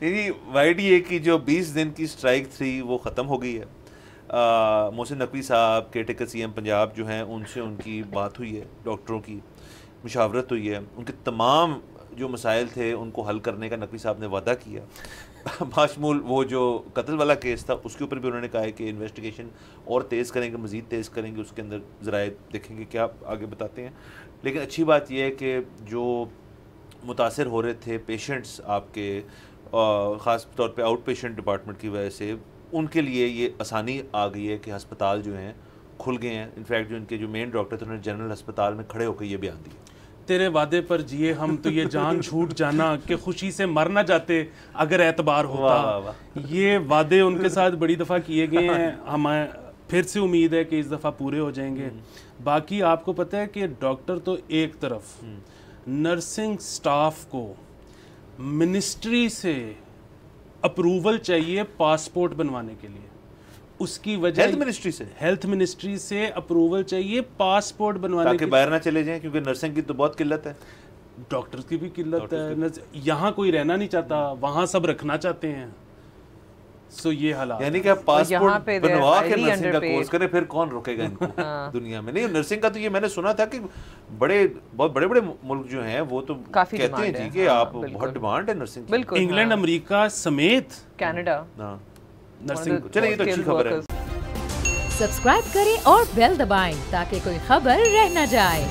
یعنی YDA کی جو 20 دن کی اسٹرائک تھی وہ ختم ہو گئی ہے. محسن نقوی صاحب کے ٹیکر CM پنجاب جو ہیں ان سے ان کی بات ہوئی ہے, ڈاکٹروں کی مشاورت ہوئی ہے, ان کے تمام جو مسائل تھے ان کو حل کرنے کا نقوی صاحب نے وعدہ کیا. باشمول وہ جو قتل والا کیس تھا اس کے اوپر بھی انہوں نے کہا ہے کہ انویسٹیگیشن اور تیز کریں گے, مزید تیز کریں گے, اس کے اندر ذرائع دیکھیں گے کیا آگے بتاتے ہیں. لیکن اچھی بات یہ ہے کہ جو متاثر ہو رہے تھے پیشنٹس آپ کے, خاص طور پہ آؤٹ پیشنٹ ڈپارٹمنٹ کی وجہ سے, ان کے لیے یہ آسانی آ گئی ہے کہ ہسپتال جو ہیں کھل گئے ہیں. انفیکٹ جو ان کے جو مین ڈاکٹر تھے انہوں نے جنرل ہسپتال میں کھڑے ہو کے یہ بیان دیا, تیرے وعدے پر جیے ہم تو یہ جان چھوٹ جانا کہ خوشی سے مر نہ جاتے اگر اعتبار ہوتا. یہ وعدے ان کے ساتھ بڑی دفعہ کیے گئے ہیں, ہمیں پھر سے امید ہے کہ اس دفعہ پورے ہو جائیں گے. باقی آپ کو پتہ ہے کہ ڈاکٹر تو ایک طرف, نرسنگ سٹاف کو منسٹری سے اپروول چاہیے پاسپورٹ بنوانے کے لیے. اس کی وجہ ہیلتھ منسٹری سے اپروول چاہیے پاسپورٹ بنوانے تاکہ باہر نہ چلے جائیں, کیونکہ نرسنگ کی تو بہت قلت ہے, ڈاکٹرز کی بھی قلت ہے. یہاں کوئی رہنا نہیں چاہتا, وہاں سب رکھنا چاہتے ہیں. سو یہ حالات, یعنی کہ آپ پاسپورٹ بنوا کے نرسنگ کا کورس کریں, پھر کون روکے گا ان کو دنیا میں. نہیں نرسنگ کا تو یہ میں نے سنا تھا کہ بہت بڑے بڑے ملک جو ہیں وہ تو کہتے ہیں جی کہ آپ بہت ڈیمانڈ ہے نرسنگ کی. انگلینڈ, امریکہ سمیت, کینیڈا نرسنگ. چلیں یہ تو اچھی خبر ہے. سبسکرائب کریں اور بیل دبائیں تاکہ کوئی خبر رہ نہ جائے.